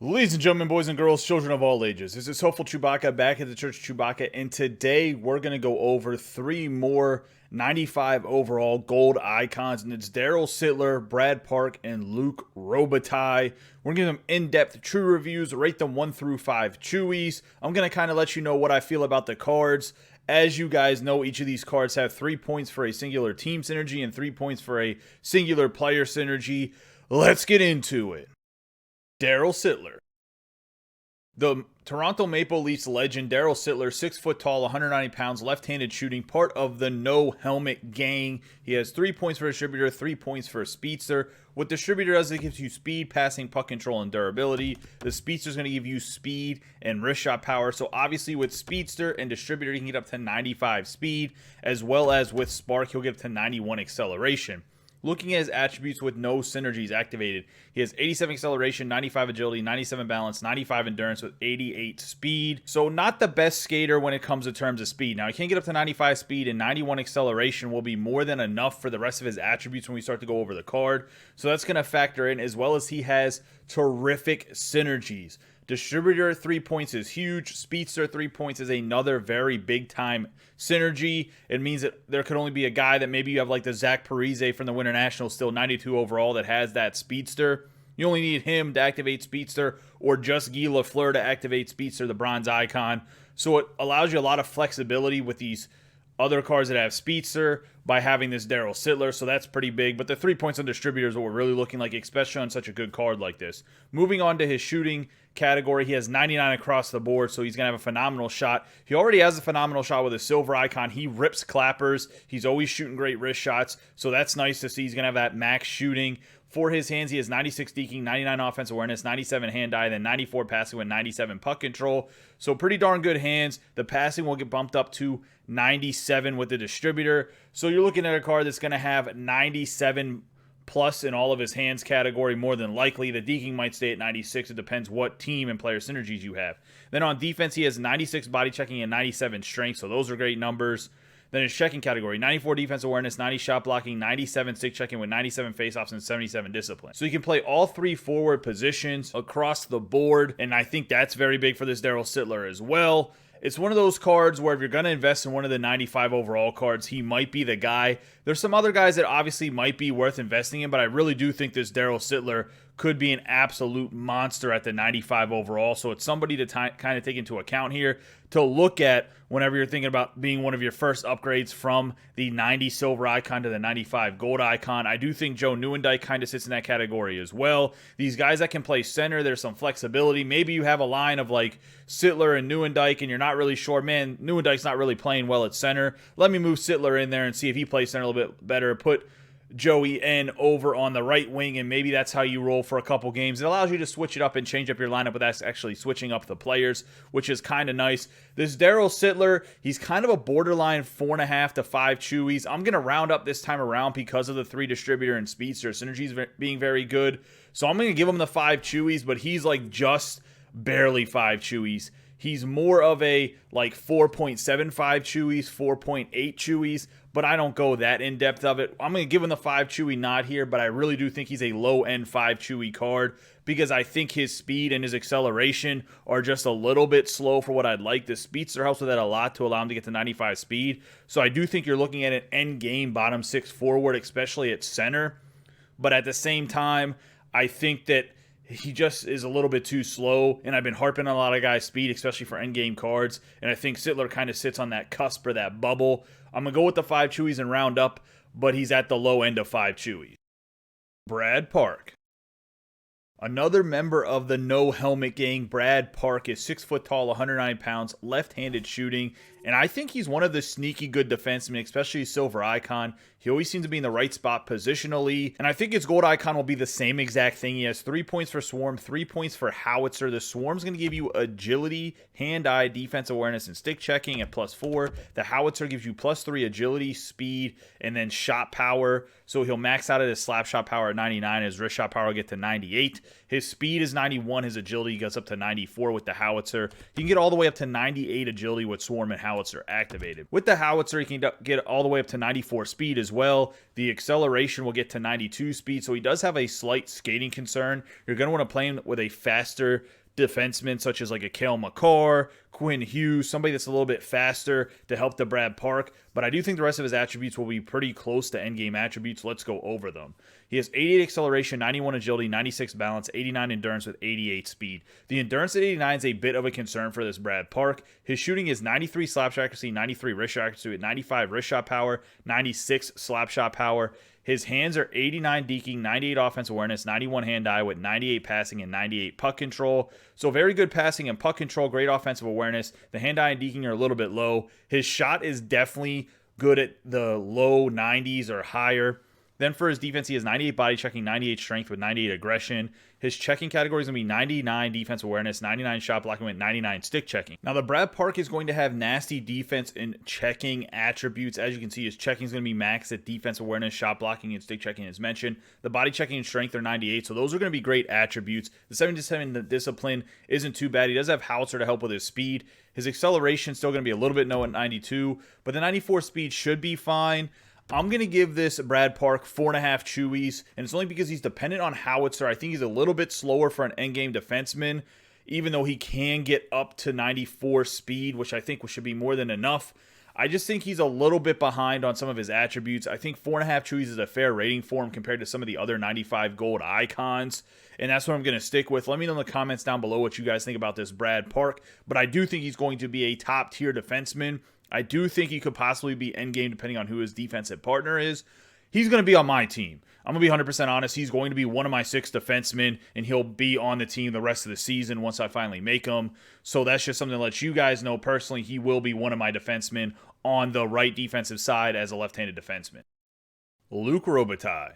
Ladies and gentlemen, boys and girls, children of all ages, this is Hopeful Chewbacca back at the Church of Chewbacca, and today we're going to go over three more 95 overall gold icons, and it's Darryl Sittler, Brad Park, and Luc Robitaille. We're going to give them in-depth true reviews, rate them 1 through 5 Chewies. I'm going to kind of let you know what I feel about the cards. As you guys know, each of these cards have 3 points for a singular team synergy and 3 points for a singular player synergy. Let's get into it. Darryl Sittler. The Toronto Maple Leafs legend Darryl Sittler, 6 foot tall, 190 pounds, left-handed shooting, part of the no helmet gang. He has 3 points for distributor, 3 points for speedster. What distributor does, it gives you speed, passing, puck control, and durability. The speedster is going to give you speed and wrist shot power. So obviously with speedster and distributor, you can get up to 95 speed, as well as with spark, he'll get up to 91 acceleration. Looking at his attributes with no synergies activated, he has 87 acceleration, 95 agility, 97 balance, 95 endurance with 88 speed. So not the best skater when it comes to terms of speed. Now he can't get up to 95 speed, and 91 acceleration will be more than enough for the rest of his attributes when we start to go over the card. So that's going to factor in, as well as he has terrific synergies. Distributor 3 points is huge. Speedster 3 points is another very big time synergy. It means that there could only be a guy that maybe you have like the Zach Parise from the Winter Nationals, still 92 overall, that has that Speedster. You only need him to activate Speedster, or just Guy Lafleur to activate Speedster, the bronze icon. So it allows you a lot of flexibility with these other cards that have Speedster by having this Darryl Sittler, so that's pretty big. But the 3 points on distributor is what we're really looking like, especially on such a good card like this. Moving on to his shooting category, he has 99 across the board, so he's going to have a phenomenal shot. He already has a phenomenal shot with a silver icon. He rips clappers. He's always shooting great wrist shots, so that's nice to see. He's going to have that max shooting. For his hands, he has 96 deking, 99 offensive awareness, 97 hand-eye, then 94 passing with 97 puck control. So pretty darn good hands. The passing will get bumped up to 97 with the distributor. So you're looking at a card that's going to have 97 plus in all of his hands category, more than likely. The deking might stay at 96. It depends what team and player synergies you have. Then on defense, he has 96 body checking and 97 strength, so those are great numbers. Then his checking category, 94 defense awareness, 90 shot blocking, 97 stick checking with 97 faceoffs and 77 discipline. So you can play all 3 forward positions across the board, and I think that's very big for this Darryl Sittler as well. It's one of those cards where if you're going to invest in one of the 95 overall cards, he might be the guy. There's some other guys that obviously might be worth investing in, but I really do think this Darryl Sittler could be an absolute monster at the 95 overall. So it's somebody to kind of take into account here, to look at whenever you're thinking about being one of your first upgrades from the 90 silver icon to the 95 gold icon. I do think Joe Nieuwendyk kind of sits in that category as well. These guys that can play center, there's some flexibility. Maybe you have a line of like Sittler and Nieuwendyk and you're not really sure, man, Nieuwendyk's not really playing well at center. Let me move Sittler in there and see if he plays center a little bit better. Put Joey N over on the right wing, and maybe that's how you roll for a couple games. It allows you to switch it up and change up your lineup, but that's actually switching up the players, which is kind of nice. This Darryl Sittler, he's kind of a borderline 4.5 to 5 Chewies. I'm going to round up this time around because of the 3 distributor and speedster synergies being very good. So I'm going to give him the 5 Chewies, but he's like just barely 5 Chewies. He's more of a like 4.75 Chewies, 4.8 Chewies, but I don't go that in depth of it. I'm going to give him the 5 Chewie nod here, but I really do think he's a low-end 5 Chewie card because I think his speed and his acceleration are just a little bit slow for what I'd like. The speedster helps with that a lot to allow him to get to 95 speed. So I do think you're looking at an end-game bottom 6 forward, especially at center. But at the same time, I think that he just is a little bit too slow, and I've been harping on a lot of guys' speed, especially for endgame cards, and I think Sittler kind of sits on that cusp or that bubble. I'm going to go with the 5 Chewies and round up, but he's at the low end of 5 Chewies. Brad Park. Another member of the no helmet gang, Brad Park, is 6 foot tall, 109 pounds, left-handed shooting, and I think he's one of the sneaky good defensemen, especially silver icon. He always seems to be in the right spot positionally, and I think his gold icon will be the same exact thing. He has 3 points for Swarm, 3 points for Howitzer. The Swarm's going to give you agility, hand-eye, defense awareness, and stick checking at +4. The Howitzer gives you +3 agility, speed, and then shot power. So he'll max out at his slap shot power at 99. His wrist shot power will get to 98. His speed is 91. His agility goes up to 94 with the Howitzer. You can get all the way up to 98 agility with Swarm and Howitzer. howitzer activated. With the howitzer, he can get all the way up to 94 speed as well. The acceleration will get to 92 speed, so he does have a slight skating concern. You're going to want to play him with a faster defensemen such as like a Cale Makar, Quinn Hughes, somebody that's a little bit faster to help the Brad Park. But I do think the rest of his attributes will be pretty close to endgame attributes. Let's go over them. He has 88 acceleration, 91 agility, 96 balance, 89 endurance with 88 speed. The endurance at 89 is a bit of a concern for this Brad Park. His shooting is 93 slap shot accuracy, 93 wrist shot accuracy with 95 wrist shot power, 96 slap shot power. His hands are 89 deking, 98 offensive awareness, 91 hand-eye with 98 passing and 98 puck control. So very good passing and puck control, great offensive awareness. The hand-eye and deking are a little bit low. His shot is definitely good at the low 90s or higher. Then for his defense, he has 98 body checking, 98 strength with 98 aggression. His checking category is going to be 99 defense awareness, 99 shot blocking with 99 stick checking. Now, the Brad Park is going to have nasty defense and checking attributes. As you can see, his checking is going to be maxed at defense awareness, shot blocking, and stick checking as mentioned. The body checking and strength are 98, so those are going to be great attributes. The 77 discipline isn't too bad. He does have howitzer to help with his speed. His acceleration is still going to be a little bit low at 92, but the 94 speed should be fine. I'm going to give this Brad Park 4.5 Chewies, and it's only because he's dependent on howitzer. I think he's a little bit slower for an endgame defenseman, even though he can get up to 94 speed, which I think should be more than enough. I just think he's a little bit behind on some of his attributes. I think 4.5 Chewies is a fair rating for him compared to some of the other 95 gold icons, and that's what I'm going to stick with. Let me know in the comments down below what you guys think about this Brad Park, but I do think he's going to be a top-tier defenseman. I do think he could possibly be endgame depending on who his defensive partner is. He's going to be on my team. I'm going to be 100% honest. He's going to be one of my 6 defensemen, and he'll be on the team the rest of the season once I finally make him. So that's just something to let you guys know. Personally, he will be one of my defensemen on the right defensive side as a left-handed defenseman. Luc Robitaille.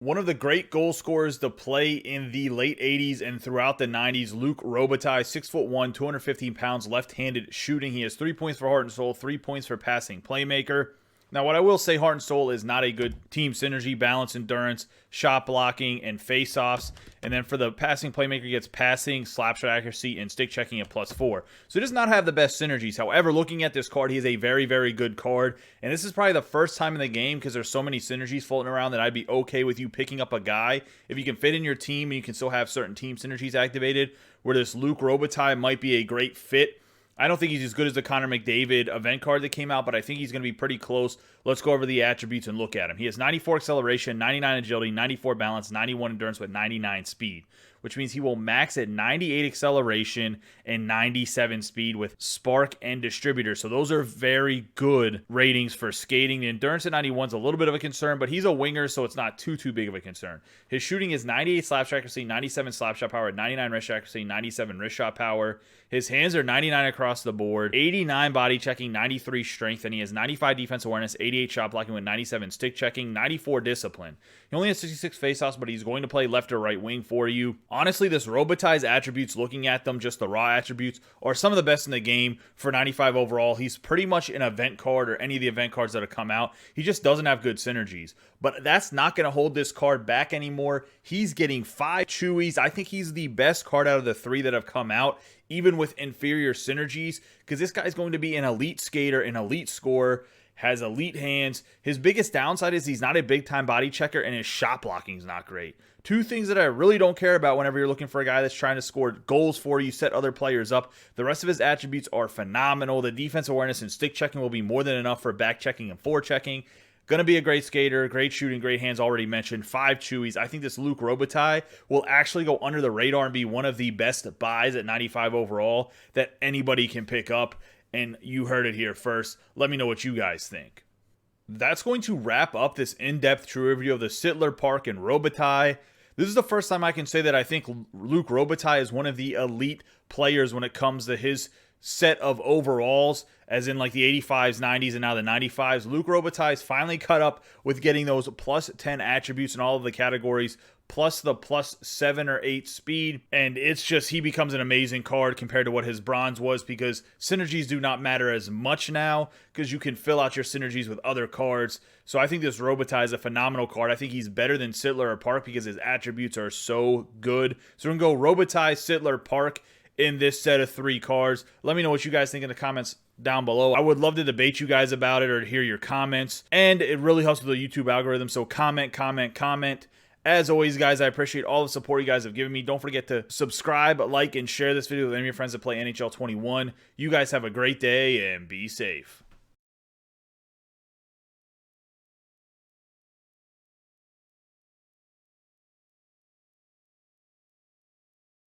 One of the great goal scorers to play in the late 80s and throughout the 90s, Luc Robitaille, 6'1", 215 pounds, left-handed shooting. He has 3 points for heart and soul, 3 points for passing playmaker. Now, what I will say, heart and soul is not a good team synergy, balance, endurance, shot blocking, and face-offs. And then for the passing playmaker, he gets passing, slap shot accuracy, and stick checking at +4. So he does not have the best synergies. However, looking at this card, he is a very, very good card. And this is probably the first time in the game, because there's so many synergies floating around, that I'd be okay with you picking up a guy if you can fit in your team and you can still have certain team synergies activated, where this Luc Robitaille might be a great fit. I don't think he's as good as the Connor McDavid event card that came out, but I think he's going to be pretty close. Let's go over the attributes and look at him. He has 94 acceleration, 99 agility, 94 balance, 91 endurance with 99 speed, which means he will max at 98 acceleration and 97 speed with spark and distributor. So those are very good ratings for skating. The endurance at 91 is a little bit of a concern, but he's a winger, so it's not too big of a concern. His shooting is 98 slap shot accuracy, 97 slap shot power, 99 wrist shot accuracy, 97 wrist shot power. His hands are 99 across the board, 89 body checking, 93 strength, and he has 95 defense awareness, 88 shot blocking with 97 stick checking, 94 discipline. He only has 66 faceoffs, but he's going to play left or right wing for you. Honestly, this Robitaille's attributes, looking at them, just the raw attributes, are some of the best in the game for 95 overall. He's pretty much an event card or any of the event cards that have come out. He just doesn't have good synergies. But that's not going to hold this card back anymore. He's getting 5 Chewies. I think he's the best card out of the 3 that have come out, even with inferior synergies, because this guy's going to be an elite skater, an elite scorer, has elite hands. His biggest downside is he's not a big-time body checker, and his shot blocking is not great. 2 things that I really don't care about whenever you're looking for a guy that's trying to score goals for you, set other players up. The rest of his attributes are phenomenal. The defense awareness and stick checking will be more than enough for back checking and forechecking. checking. Going to be a great skater, great shooting, great hands, already mentioned. 5 Chewies. I think this Luc Robitaille will actually go under the radar and be one of the best buys at 95 overall that anybody can pick up. And you heard it here first. Let me know what you guys think. That's going to wrap up this in-depth true review of the Sittler, Park, and Robitaille. This is the first time I can say that I think Luc Robitaille is one of the elite players when it comes to his set of overalls, as in like the 85s, 90s, and now the 95s. Luc Robitaille's finally cut up with getting those plus 10 attributes in all of the categories, plus the plus 7 or 8 speed, and it's just, he becomes an amazing card compared to what his bronze was, because synergies do not matter as much now, because you can fill out your synergies with other cards. So I think this Robitaille is a phenomenal card. I think he's better than Sittler or Park because his attributes are so good. So we're going to go Robitaille, Sittler, Park, in this set of 3 cards. Let me know what you guys think in the comments down below. I would love to debate you guys about it or hear your comments. And it really helps with the YouTube algorithm. So comment, comment, comment. As always, guys, I appreciate all the support you guys have given me. Don't forget to subscribe, like, and share this video with any of your friends that play NHL 21. You guys have a great day and be safe.